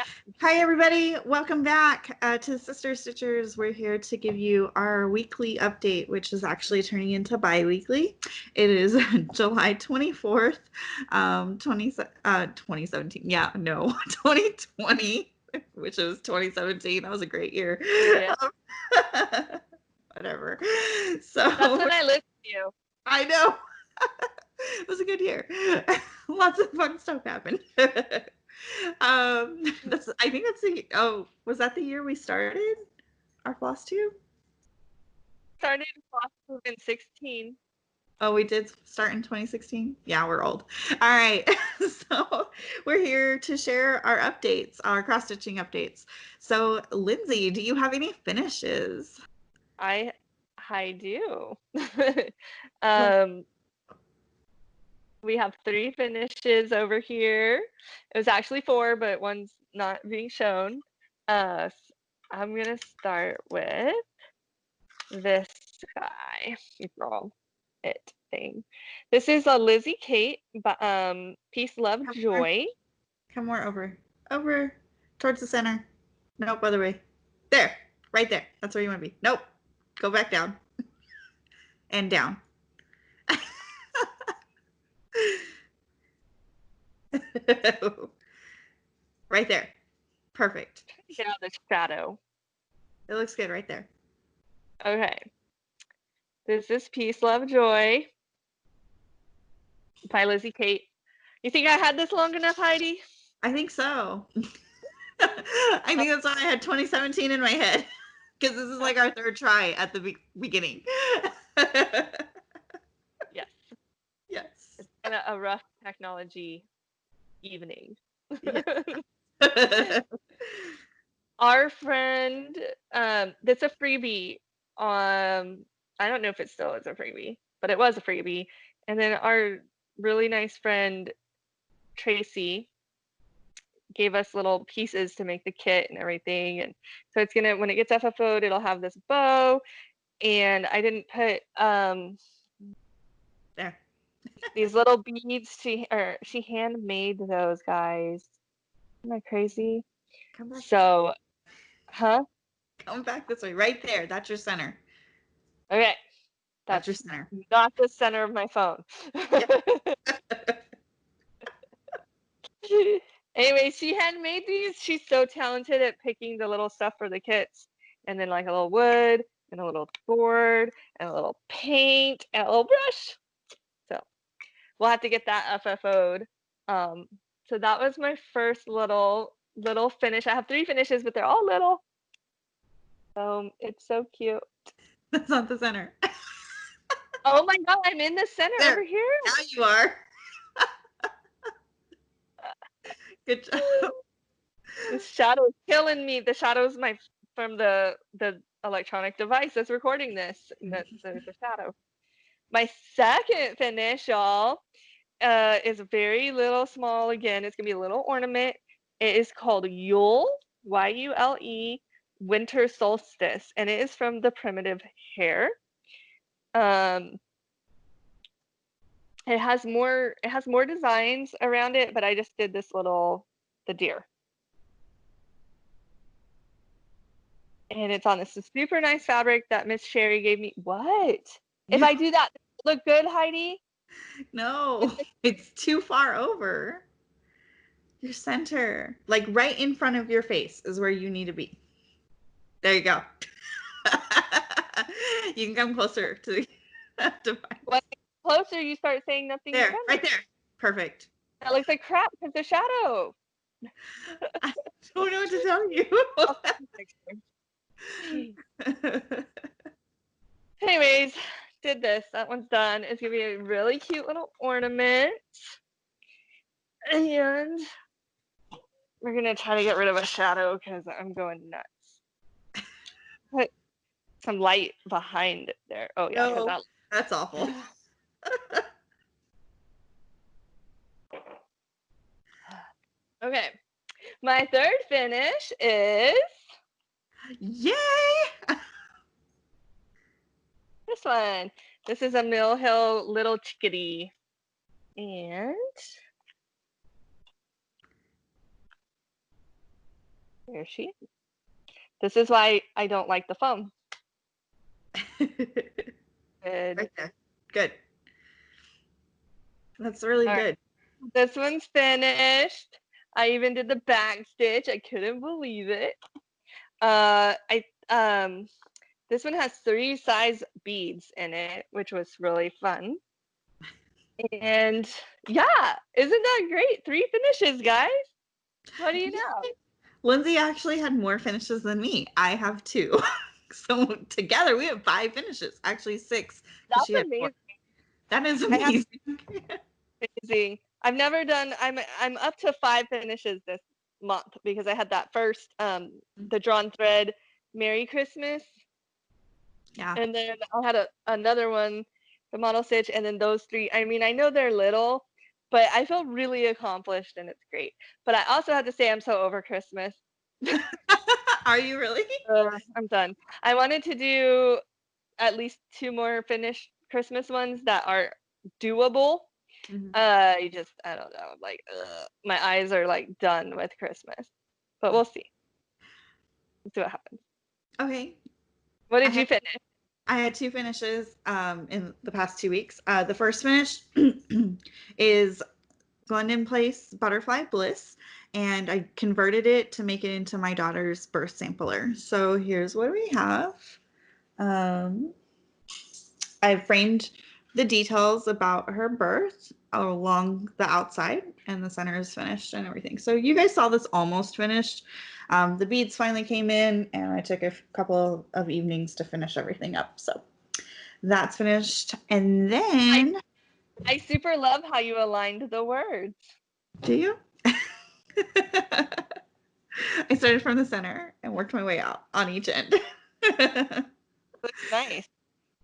Yeah. Hi, everybody. Welcome back to Sister Stitchers. We're here to give you our weekly update, which is actually turning into bi-weekly. It is July 24th, 2017. Yeah, no, 2020, which was 2017. That was a great year. Yeah. Whatever. That's So when I lived with you. I know. It was a good year. Lots of fun stuff happened. I think that's was that the year we started our Flosstube? Started Flosstube in 16. Oh, we did start in 2016? Yeah, we're old. All right. So we're here to share our updates, our cross-stitching updates. So Lindsay, do you have any finishes? I do. um, we have 3 finishes over here. It was actually 4, but one's not being shown. I'm gonna start with this guy. Girl, it thing. This is a Lizzie Kate, Peace, Love, Joy. Come more over towards the center. Nope, other way. There, right there. That's where you want to be. Nope. Go back down. And down. Right there. Perfect. Get out the shadow. It looks good right there. Okay. This is Peace, Love, Joy by Lizzie Kate. You think I had this long enough, Heidi? I think so. I think that's why I had 2017 in my head. Because this is like our 3rd try at the beginning. Yes. Yes. It's been a rough technology evening. Yes. Our friend, that's a freebie. I don't know if it still is a freebie, but it was a freebie. And then our really nice friend Tracy gave us little pieces to make the kit and everything. And so it's gonna, when it gets FFO'd, it'll have this bow. And I didn't put there. These little beads. She handmade those, guys. Am I crazy? Come back. So, huh? Come back this way. Right there. That's your center. Okay. That's your center. Not the center of my phone. Anyway, she handmade these. She's so talented at picking the little stuff for the kits. And then like a little wood and a little board and a little paint and a little brush. So we'll have to get that FFO'd. So that was my first little finish. I have 3 finishes, but they're all little. It's so cute. That's not the center. Oh my god, I'm in the center there. over here. Now you are. Good job. The shadow is killing me. The shadow is from the electronic device that's recording this. There's a shadow. My second finish, y'all, is very little small. Again, it's gonna be a little ornament. It is called Yule, Yule, Winter Solstice, and it is from the Primitive Hair. It has more designs around it, but I just did this the deer. And it's on this super nice fabric that Miss Sherry gave me. What? If I do that, does it look good, Heidi? No, it's too far over. Your center. Like right in front of your face is where you need to be. There you go. You can come closer to the device. When closer, you start saying nothing. There, right there. Perfect. That looks like crap because the shadow. I don't know what to tell you. Anyways, did this. That one's done. It's gonna be a really cute little ornament. And we're gonna try to get rid of a shadow because I'm going nuts. Put some light behind there. Oh yeah, no, that's awful. Okay, my 3rd finish is yay! this one. This is a Mill Hill Little Chickadee, and There she is. This is why I don't like the foam. Good. Right there. Good. That's really All right. good. This one's finished. I even did the back stitch. I couldn't believe it. This one has 3 size beads in it, which was really fun. And yeah, isn't that great? 3 finishes, guys. What do you know? Lindsay actually had more finishes than me. I have 2. So together we have 5 finishes. Actually 6. That's She had 4. amazing. That is I have amazing. amazing. I've never done. I'm up to 5 finishes this month because I had that first the drawn thread Merry Christmas, Yeah. and then I had another one, the model stitch, and then those 3. I mean, I know they're little, but I feel really accomplished and it's great. But I also have to say I'm so over Christmas. Are you really? I'm done. I wanted to do at least 2 more finished Christmas ones that are doable. Mhm. I don't know, like, my eyes are like done with Christmas, but we'll see. Let's see what happens. Okay. What I did you had finish? I had 2 finishes in the past 2 weeks. The first finish is Glendon Place Butterfly Bliss, and I converted it to make it into my daughter's birth sampler. So here's what we have. Um, I framed the details about her birth along the outside, and the center is finished and everything. So you guys saw this almost finished. The beads finally came in, and I took a couple of evenings to finish everything up. So that's finished. And then, I super love how you aligned the words. do you? I started from the center and worked my way out on each end. Looks nice.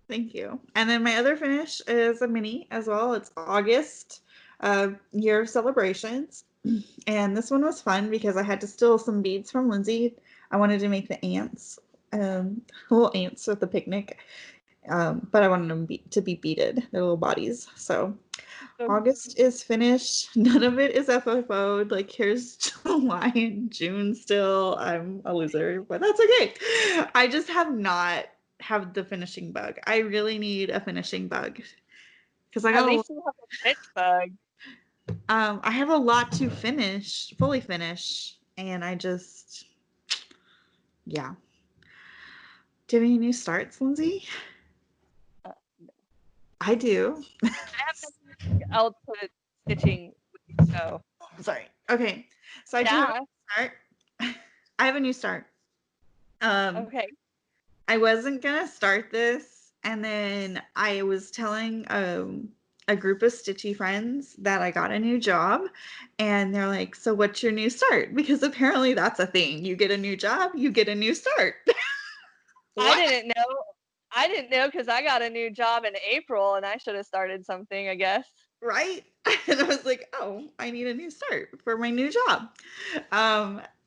Thank you. And then my other finish is a mini as well. It's August, year of celebrations. And this one was fun because I had to steal some beads from Lindsay. I wanted to make the ants, little ants at the picnic. But I wanted them to be beaded, their little bodies. So August is finished. None of it is FFO'd. Like, here's July and June still. I'm a loser, but that's okay. I just have the finishing bug. I really need a finishing bug because I At got least you have a pitch bug. I have a lot to finish, fully finish, and yeah. Do you have any new starts, Lindsay? No. I do. I have nothing else to stitching, so Sorry. Okay, so I do have a yeah. new start. I have a new start. Um, Okay. I wasn't gonna start this, and then I was telling a group of stitchy friends that I got a new job, and they're like, "So what's your new start?" Because apparently that's a thing. You get a new job, you get a new start. I What? didn't know. I didn't know because I got a new job in April and I should have started something, I guess. Right? And I was like, "Oh, I need a new start for my new job."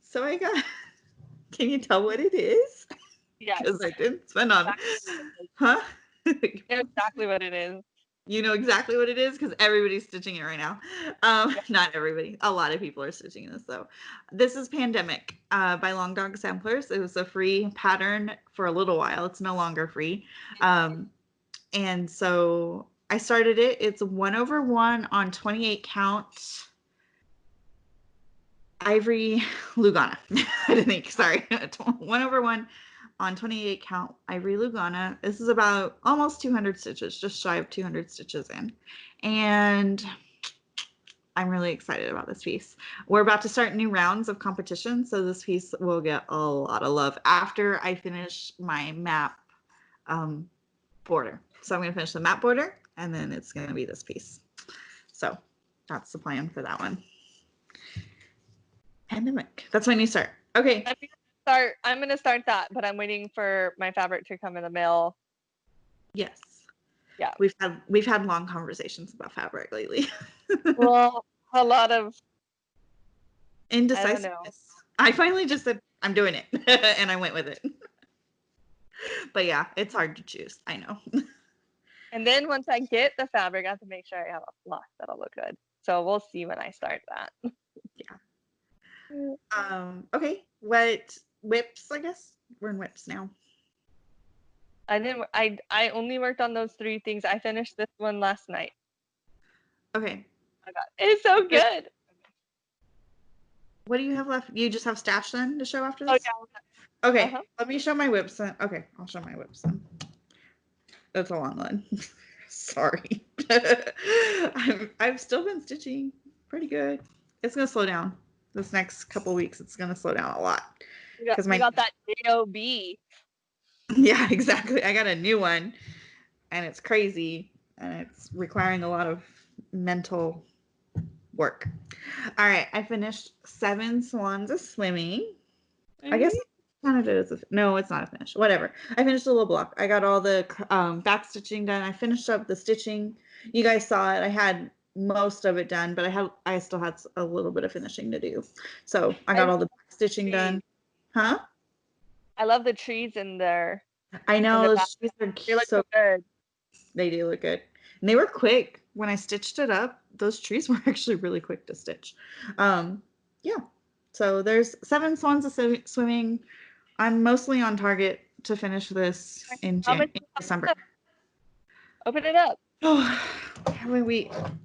So I got. Can you tell what it is? Yes. Because I didn't spend on. Exactly. Huh? I know exactly what it is. You know exactly what it is because everybody's stitching it right now. Yeah. Not everybody. A lot of people are stitching this though. This is Pandemic by Long Dog Samplers. It was a free pattern for a little while. It's no longer free. And so I started it. It's 1/1 on 28 count Ivory Lugana. I didn't think, sorry. 1/1 on 28 count Ivory Lugana. This is about almost 200 stitches, just shy of 200 stitches in. And I'm really excited about this piece. We're about to start new rounds of competition, so this piece will get a lot of love after I finish my map border. So I'm going to finish the map border, and then it's going to be this piece. So that's the plan for that one. Pandemic. That's my new start. Okay. I'm gonna start that, but I'm waiting for my fabric to come in the mail. Yes. Yeah. We've had long conversations about fabric lately. Well, a lot of Indecisiveness. I finally just said I'm doing it, and I went with it. But yeah, it's hard to choose. I know. and then once I get the fabric, I have to make sure I have a floss that'll look good. So we'll see when I start that. Yeah. Okay. what whips, I guess? We're in whips now. I didn't. I only worked on those 3 things. I finished this one last night. Okay. I got it's so good. What do you have left? You just have stash then to show after Oh this? yeah. Okay. Uh-huh. Let me show my whips then. Okay, I'll show my whips then. That's a long one. Sorry. I've still been stitching pretty good. It's gonna slow down this next couple weeks. It's gonna slow down a lot because You my got that job. yeah, exactly. I got a new one, and it's crazy, and it's requiring a lot of mental work. All right, I finished 7 swans of swimming. I guess kind of it is. No, it's not a finish. Whatever. I finished a little block. I got all the back stitching done. I finished up the stitching. You guys saw it. I had most of it done, but I still had a little bit of finishing to do. So I got all the back stitching done. Huh? I love the trees in there. I know those trees They are look so good. They do look good. And they were quick. When I stitched it up, those trees were actually really quick to stitch. Yeah. So there's 7 swans of swimming. I'm mostly on target to finish this in December. Open it up. Oh, all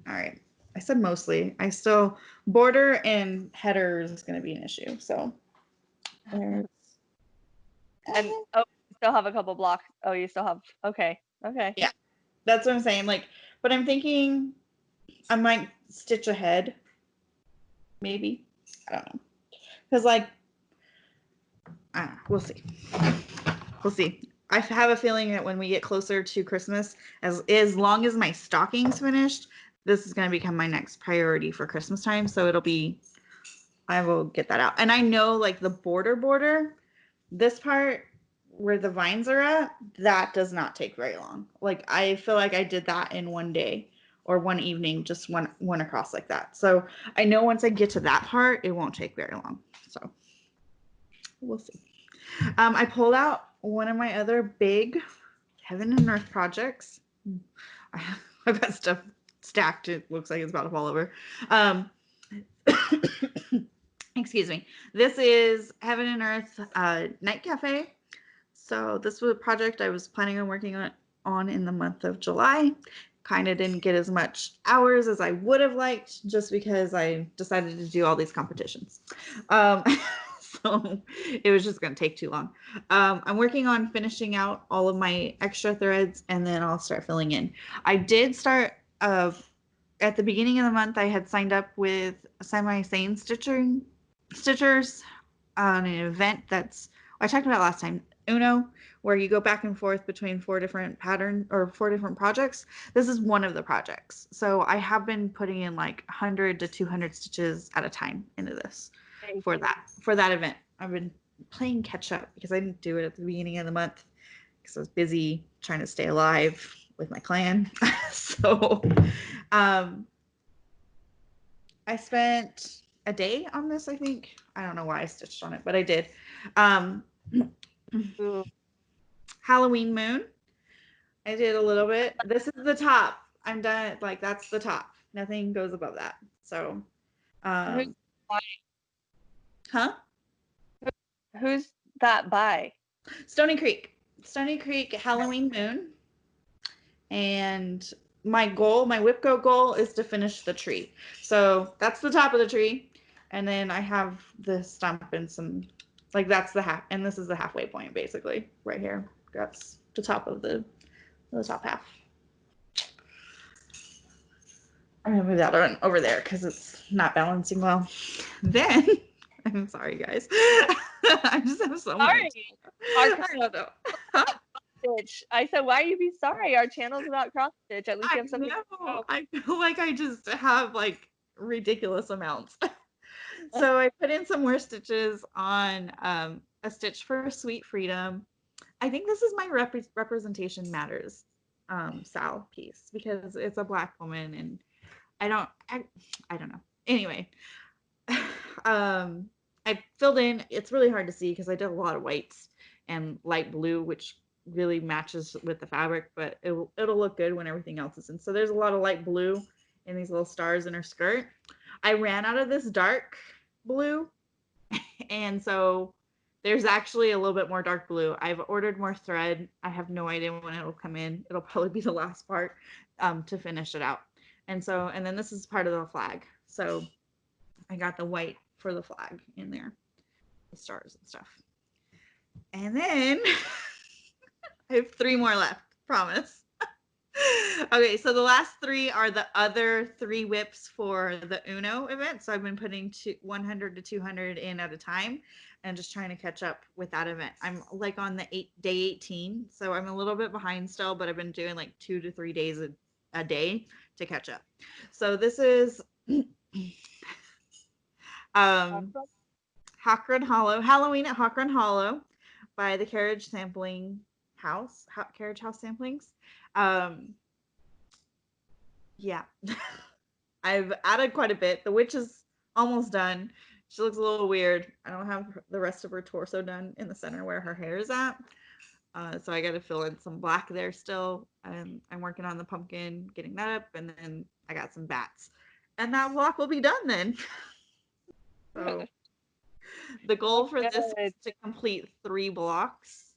right. I said mostly. I still border and headers is going to be an issue. So there's. And oh, you still have a couple blocks. Oh, you still have. Okay. Okay. Yeah, that's what I'm saying. Like, but I'm thinking I might stitch ahead. Maybe. I don't know. Because like, I don't know. We'll see. We'll see. I have a feeling that when we get closer to Christmas, as long as my stocking's finished, this is going to become my next priority for Christmas time. So I will get that out. And I know like the border, this part where the vines are at, that does not take very long. Like I feel like I did that in one day or one evening, just one across like that. So I know once I get to that part, it won't take very long. So we'll see. I pulled out one of my other big Heaven and Earth projects. I've got stuff stacked. It looks like it's about to fall over. Excuse me. This is Heaven and Earth Night Cafe. So this was a project I was planning on working on in the month of July. Kind of didn't get as much hours as I would have liked just because I decided to do all these competitions. So it was just going to take too long. I'm working on finishing out all of my extra threads and then I'll start filling in. I did start at the beginning of the month. I had signed up with Semi-Sane Stitchers on an event I talked about last time, Uno, where you go back and forth between 4 different projects. This is one of the projects. So I have been putting in like 100 to 200 stitches at a time into this for that event. I've been playing catch up because I didn't do it at the beginning of the month because I was busy trying to stay alive with my clan. So I spent a day on this, I think. I don't know why I stitched on it, but I did. Halloween Moon. I did a little bit. This is the top. I'm done. Like, that's the top. Nothing goes above that. So, Who's that by? Stony Creek Halloween Moon. And my whip goal is to finish the tree. So that's the top of the tree. And then I have the stump and some, like that's the half, and this is the halfway point basically right here. That's the top of the top half. I'm gonna move that one over there because it's not balancing well. Then, I'm sorry guys. I just have so much. I don't know. Stitch. I said, why are you be sorry? Our channel's about cross stitch. At least you have something. I feel like I just have like ridiculous amounts. So I put in some more stitches on a stitch for Sweet Freedom. I think this is my representation matters Sal piece because it's a Black woman and I don't know. Anyway, I filled in. It's really hard to see because I did a lot of whites and light blue, which really matches with the fabric, but it'll look good when everything else is in. So there's a lot of light blue and these little stars in her skirt. I ran out of this dark blue And so there's actually a little bit more dark blue. I've ordered more thread. I have no idea when it'll come in. It'll probably be the last part to finish it out. And then this is part of the flag. So I got the white for the flag in there, the stars and stuff. And then I have 3 more left, promise. Okay, so the last 3 are the other 3 whips for the Uno event. So I've been putting 100 to 200 in at a time and just trying to catch up with that event. I'm like on the day 18, so I'm a little bit behind still, but I've been doing like 2 to 3 days a day to catch up. So this is Hawkrun Hollow, Halloween at Hawkrun Hollow by the Carriage Sampling House, Carriage House Samplings. Yeah. I've added quite a bit. The witch is almost done. She looks a little weird. I don't have the rest of her torso done in the center where her hair is at. So I got to fill in some black there still. I'm working on the pumpkin, getting that up, and then I got some bats. And that block will be done then. So the goal for this is to complete 3 blocks.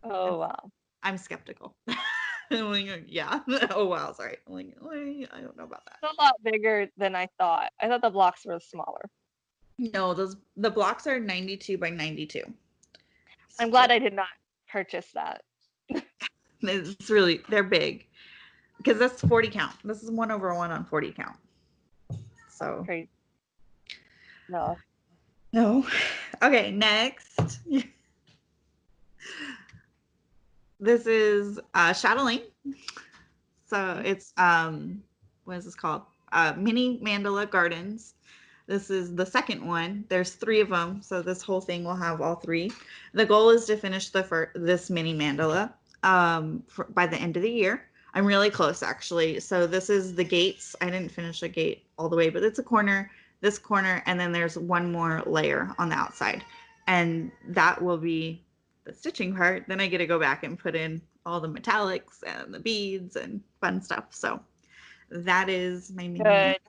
Oh, wow. I'm skeptical. Yeah. Oh, wow. Sorry. I don't know about that. It's a lot bigger than I thought. I thought the blocks were smaller. No, the blocks are 92 by 92. I'm glad I did not purchase that. It's really, they're big. Because that's 40 count. This is 1/1 on 40 count. So. Crazy. No. Okay, next. This is Shadowing. So it's what is this called? Mini Mandala Gardens. This is the second one. There's 3 of them, so this whole thing will have all 3. The goal is to finish this mini mandala by the end of the year. I'm really close, actually. So this is the gates. I didn't finish the gate all the way, but it's a corner, this corner, and then there's one more layer on the outside. And that will be the stitching part. Then I get to go back and put in all the metallics and the beads and fun stuff. So that is my mini. Good.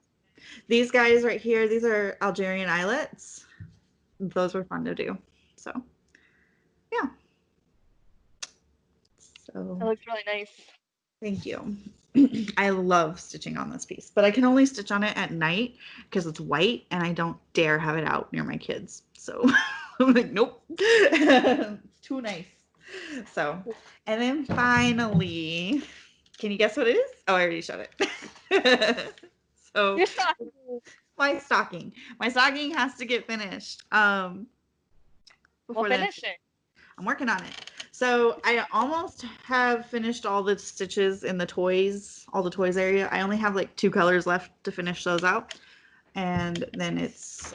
These guys right here, these are Algerian eyelets. Those were fun to do. So, yeah. So It looks really nice. Thank you. I love stitching on this piece, but I can only stitch on it at night because it's white and I don't dare have it out near my kids. So I'm like, nope, it's too nice. So, and then finally, can you guess what it is? Oh, I already showed it. So Your stocking. my stocking. My stocking has to get finished. We'll finish it. I'm working on it. So I almost have finished all the stitches in the toys, all the toys area. I only have like 2 colors left to finish those out. And then it's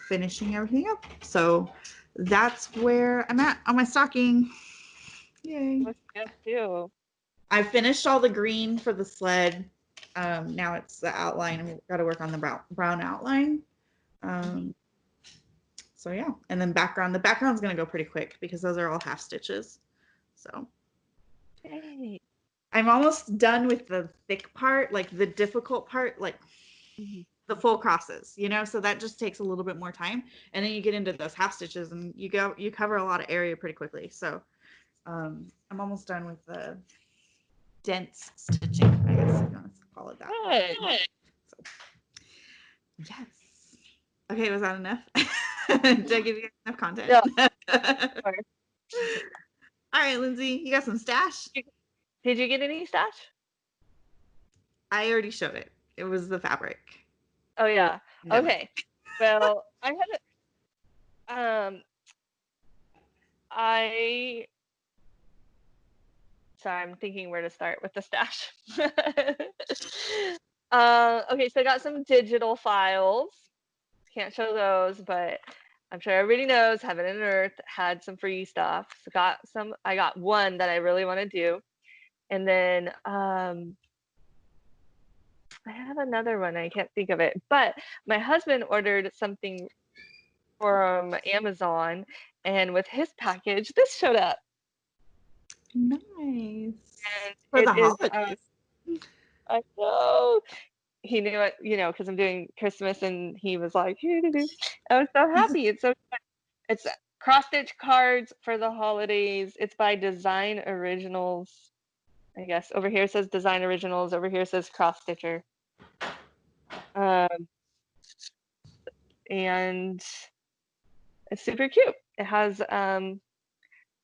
finishing everything up. So that's where I'm at on my stocking. Yay. Looks good too. I finished all the green for the sled. Now it's the outline. I've got to work on the brown outline. So yeah, and then background. The background's gonna go pretty quick because those are all half stitches. So Yay. I'm almost done with the thick part, like the difficult part, like the full crosses, so that just takes a little bit more time. And then you get into those half stitches and you cover a lot of area pretty quickly. So I'm almost done with the dense stitching, I guess you want to call it that. Good. So, yes. Okay, was that enough? Did I give you enough content? Yeah. All right, Lindsay, you got some stash? Did you get any stash? I already showed it. It was the fabric. Oh yeah. No. Okay. Well, I had sorry, I'm thinking where to start with the stash. Okay, so I got some digital files. Can't show those, but I'm sure everybody knows Heaven and Earth had some free stuff. So I got one that I really want to do. And then I have another one, I can't think of it. But my husband ordered something from Amazon, and with his package, this showed up. Nice. And For the it is, holidays. I know. he knew it, because I'm doing Christmas, and he was like, I was so happy. It's cross stitch cards for the holidays. It's by Design Originals. I guess over here it says Design Originals. Over here it says Cross Stitcher. And it's super cute. It has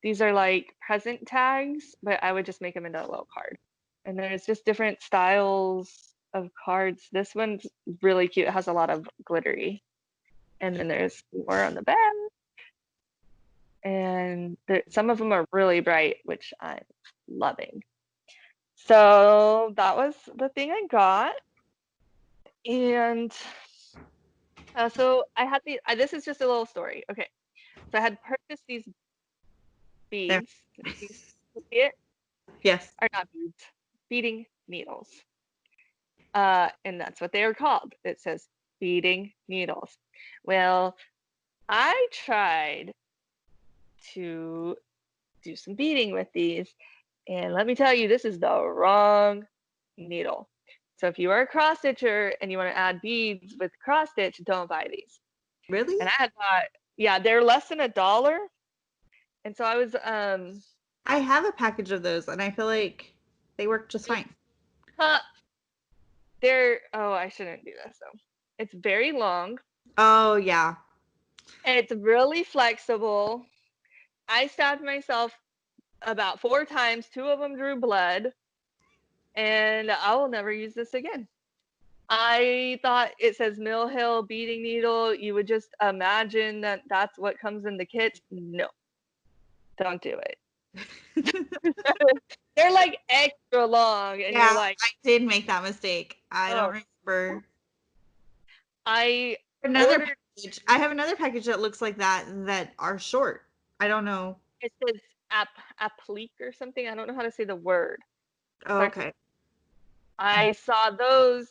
these are like present tags, but I would just make them into a little card. And there's just different styles of cards. This one's really cute. It has a lot of glittery. And then there's more on the back. And some of them are really bright, which I'm loving. So that was the thing I got. And so I had this is just a little story. Okay. So I had purchased these There. beads. You see it? Yes. Or not beads, beading needles. And that's what they are called. It says beading needles. Well, I tried to do some beading with these, and let me tell you, this is the wrong needle. So if you are a cross stitcher and you want to add beads with cross stitch, don't buy these. Really? And I had thought, yeah, they're less than $1. And so I was I have a package of those, and I feel like they work just fine. I shouldn't do this though. It's very long. Oh, yeah. And it's really flexible. I stabbed myself about 4 times. 2 of them drew blood. And I will never use this again. I thought it says Mill Hill beading needle. You would just imagine that that's what comes in the kit. No, don't do it. They're like extra long, and Yeah, you're like, I did make that mistake. I don't remember. I have another package that looks like that are short. I don't know. It says applique or something. I don't know how to say the word. Oh, okay. I saw those,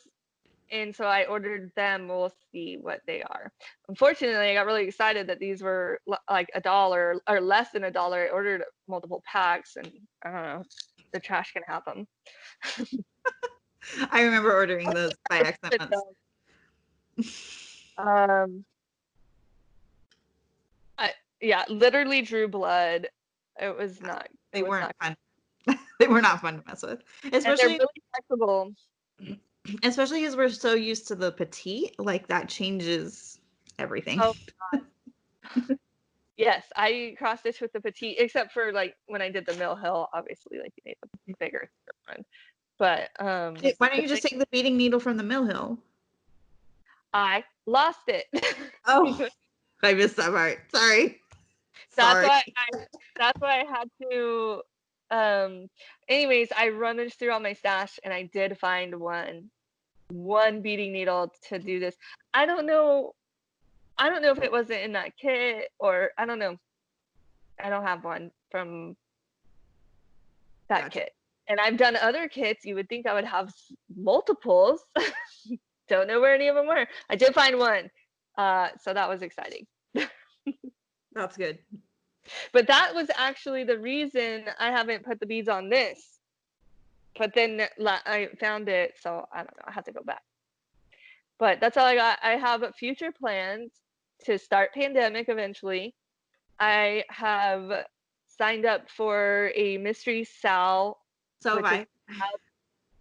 and so I ordered them. We'll see what they are. Unfortunately, I got really excited that these were like $1 or less than $1. I ordered multiple packs, and I don't know, the trash can have them. I remember ordering those by accident once. Yeah, literally drew blood. It was not. They weren't fun. They were not fun to mess with, especially and they're really flexible. Especially because we're so used to the petite, like that changes everything. Oh God. Yes, I cross stitched with the petite, except for like when I did the Mill Hill, obviously like you need a bigger one. But why don't you just take the beading needle from the Mill Hill? I lost it. Oh, I missed that part. Sorry. That's why I had to. Anyways, I rummaged through all my stash, and I did find one beading needle to do this. I don't know if it wasn't in that kit, or I don't know. I don't have one from that kit. And I've done other kits. You would think I would have multiples. Don't know where any of them were. I did find one. So that was exciting. That's good. But that was actually the reason I haven't put the beads on this. But then I found it, so I don't know. I have to go back. But that's all I got. I have future plans to start Pandemic eventually. I have signed up for a Mystery Sal. So have I.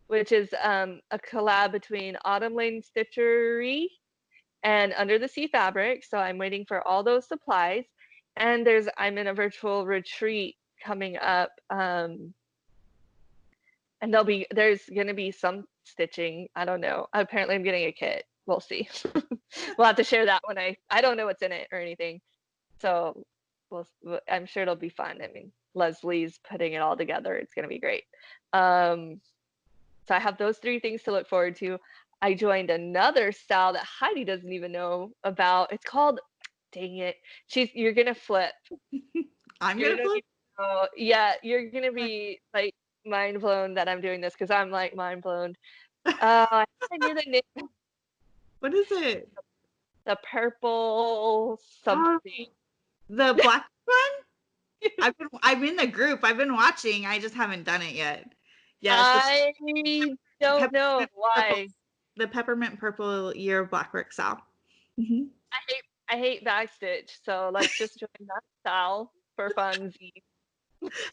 Which is a collab between Autumn Lane Stitchery and Under the Sea Fabric. So I'm waiting for all those supplies. And I'm in a virtual retreat coming up. And there's gonna be some stitching. I don't know. Apparently I'm getting a kit. We'll see. We'll have to share that when I don't know what's in it or anything. So I'm sure it'll be fun. I mean, Leslie's putting it all together. It's gonna be great. So I have those 3 things to look forward to. I joined another style that Heidi doesn't even know about. It's called, dang it, you're gonna flip. I'm gonna flip? Yeah, you're gonna be like mind blown that I'm doing this, because I'm like mind blown. I knew the name. What is it? The purple something. The black one? I'm in the group. I've been watching. I just haven't done it yet. Yeah. I don't know why. the peppermint purple year of Blackwork style. Mm-hmm. I hate backstitch, so let's just join that style for funsies.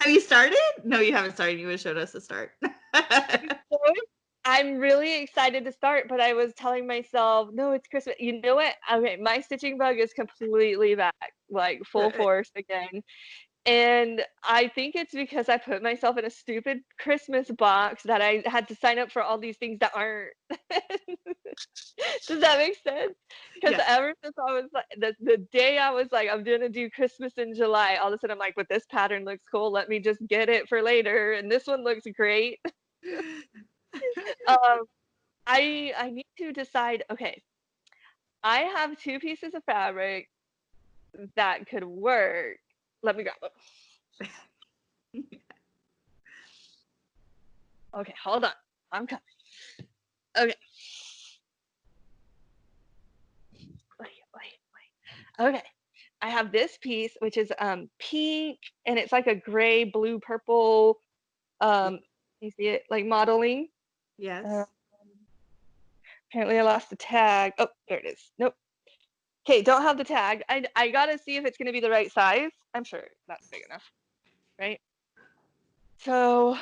Have you started? No, you haven't started. You would have showed us the start. I'm really excited to start, but I was telling myself, no, it's Christmas. You know what? Okay, my stitching bug is completely back, like full force again. And I think it's because I put myself in a stupid Christmas box that I had to sign up for all these things that aren't. Does that make sense? Because Yes. ever since I was like, the day I was like, I'm going to do Christmas in July, all of a sudden I'm like, but this pattern looks cool. Let me just get it for later. And this one looks great. um, I need to decide, okay, I have 2 pieces of fabric that could work. Let me grab them. Okay, hold on. I'm coming. Okay. Wait. Okay. I have this piece, which is pink, and it's like a gray, blue, purple. You see it like modeling. Uh, Yes. apparently, I lost the tag. Oh, there it is. Nope. Okay, don't have the tag. I gotta see if it's gonna be the right size. I'm sure that's big enough, right? So,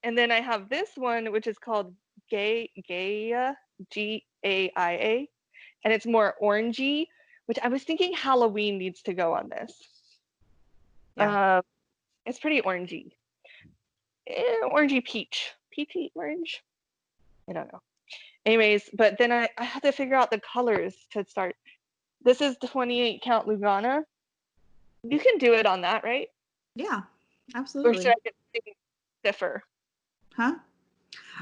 and then I have this one, which is called Gaia, Gaia, and it's more orangey, which I was thinking Halloween needs to go on this. Yeah. It's pretty orangey. Orangey peachy orange. I don't know. Anyways, but then I had to figure out the colors to start. This is the 28 count Lugana. You can do it on that, right? Yeah. Or Absolutely. should I get something stiffer? Huh?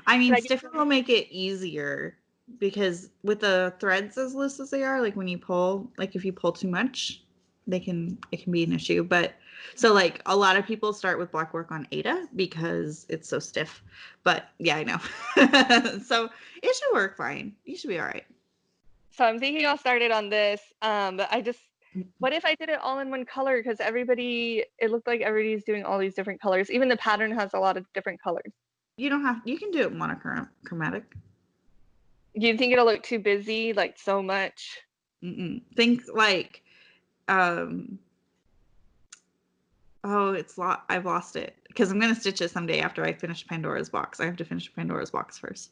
I Should mean, I get stiffer will make it easier because with the threads as loose as they are, like when you pull, like if you pull too much, it can be an issue. But so like a lot of people start with black work on Ada because it's so stiff. But yeah, I know. So it should work fine. You should be all right. So I'm thinking I'll start it on this. But what if I did it all in one color? Because it looked like everybody's doing all these different colors. Even the pattern has a lot of different colors. You don't have, you can do it monochromatic. Do you think it'll look too busy, like so much? Think like, um, oh, I've lost it because I'm gonna stitch it someday after I finish Pandora's box. I have to finish Pandora's box first.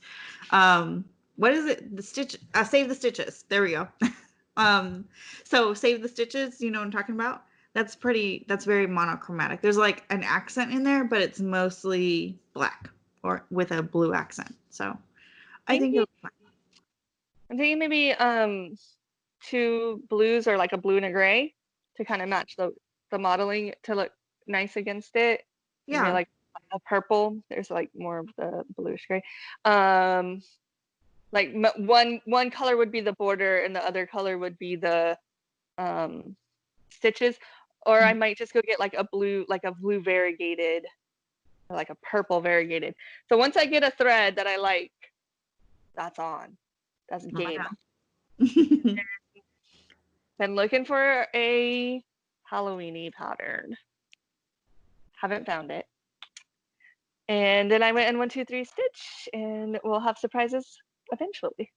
What is it? The stitch. Save the stitches. There we go. um, so save the stitches. You know what I'm talking about? That's pretty. That's very monochromatic. There's like an accent in there, but it's mostly black or with a blue accent. So I think Maybe it'll be fine. I'm thinking maybe 2 blues or like a blue and a gray to kind of match the modeling to look nice against it. Maybe Yeah. like a purple. There's like more of the bluish gray. Um, like one color would be the border and the other color would be the um, stitches. Or I might just go get like a blue variegated or like a purple variegated. So once I get a thread that I like, that's on. That's Right game. on. Been looking for a Halloweeny pattern. Haven't found it. And then I went in 1, 2, 3 stitch, and we'll have surprises eventually.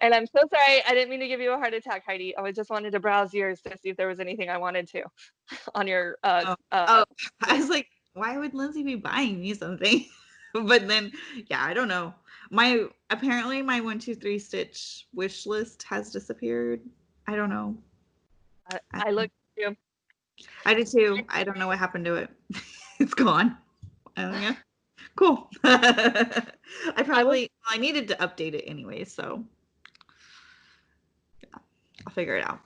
And I'm so sorry, I didn't mean to give you a heart attack, Heidi. I just wanted to browse yours to see if there was anything I wanted to on your Oh, oh, I was like, why would Lindsay be buying me something? But then, yeah, I don't know. Apparently my 1, 2, 3 stitch wish list has disappeared. I don't know. I looked too. I did too. I don't know what happened to it. It's gone. Yeah, cool. I needed to update it anyway, so yeah, I'll figure it out.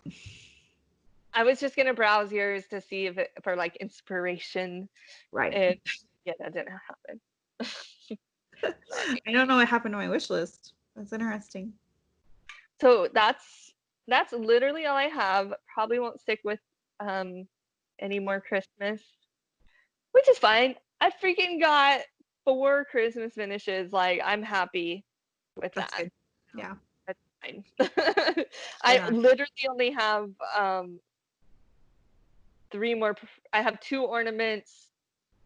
I was just gonna browse yours to see if for like inspiration, Right. and yeah, that didn't happen. Sorry. I don't know what happened to my wish list. That's interesting. So that's literally all I have. Probably won't stick with um any more Christmas, which is fine. I freaking got 4 Christmas finishes. Like I'm happy with That's that. good. Yeah. That's fine. Right I on. literally only have 3 more. I have 2 ornaments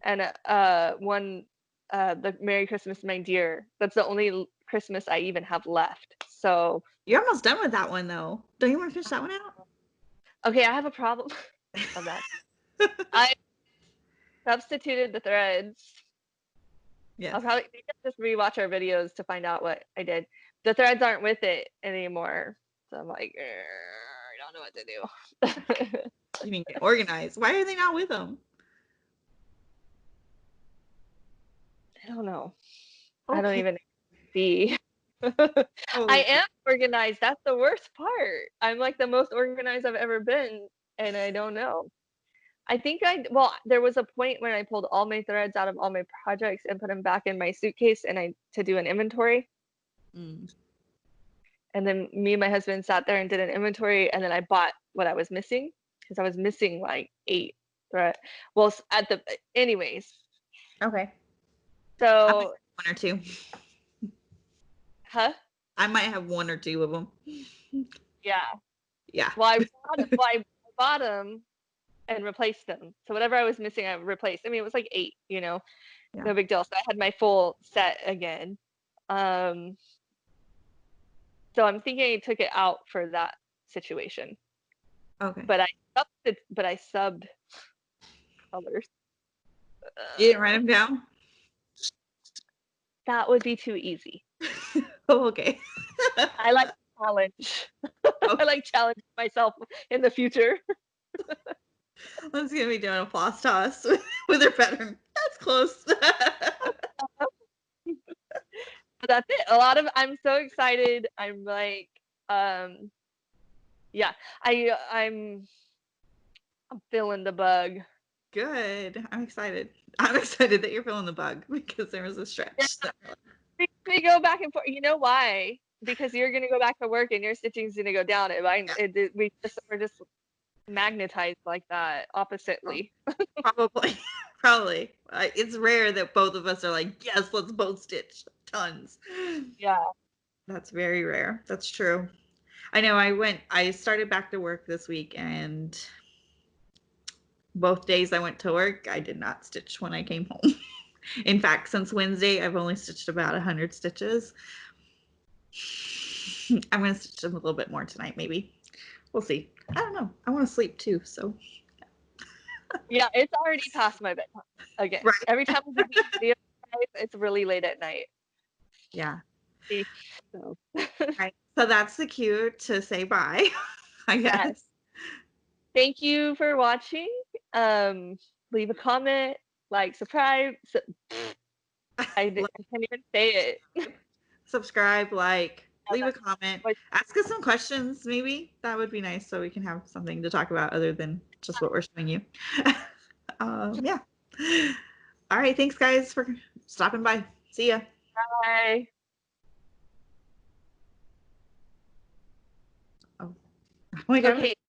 and one the Merry Christmas, My Dear. That's the only Christmas I even have left. So You're almost done with that one, though. Don't you want to finish that one out? okay, I have a problem of that. I substituted the threads. Yes. I'll probably just rewatch our videos to find out what I did. The threads aren't with it anymore, so I'm like, I don't know what to do. You mean get organized? Why are they not with them? I don't know. Okay. I don't even see. I am organized. That's the worst part. I'm like the most organized I've ever been, and I don't know. I think there was a point when I pulled all my threads out of all my projects and put them back in my suitcase to do an inventory. Mm. And then me and my husband sat there and did an inventory, and then I bought what I was missing because I was missing like 8 thread. Well, anyways. Okay. So, one or two. huh? I might have 1 or 2 of them. Yeah. Yeah. Well, I bought them and replaced them. So whatever I was missing, I replaced. I mean, it was like 8, Yeah. no big deal. So I had my full set again. So I'm thinking I took it out for that situation. Okay. But I subbed colors. You didn't write them down? That would be too easy. Oh, okay. I like challenge. Okay. I like challenging myself in the future. Let's gonna be doing a floss toss with her pattern. That's close. But that's it. I'm so excited. I'm like, yeah, I'm feeling the bug. Good. I'm excited. I'm excited that you're feeling the bug because there was a stretch. Yeah. We go back and forth. You know why? Because you're gonna go back to work and your stitching's gonna go down. We're just magnetized like that, oppositely. Probably. Probably. It's rare that both of us are like, yes, let's both stitch tons. Yeah. That's very rare. That's true. I know I started back to work this week, and both days I went to work, I did not stitch when I came home. In fact, since Wednesday, I've only stitched about 100 stitches. I'm going to stitch them a little bit more tonight, maybe. We'll see. I don't know. I want to sleep too, so. Yeah, it's already past my bedtime again. Right. Every time we do video, it's really late at night. Yeah. So. Right. So that's the cue to say bye, I guess. Yes. Thank you for watching. Leave a comment, like, subscribe. I can't even say it. Subscribe, leave a comment, ask us some questions, maybe. That would be nice so we can have something to talk about other than just what we're showing you. Yeah. All right. Thanks, guys, for stopping by. See ya. Bye. Oh my God. Okay.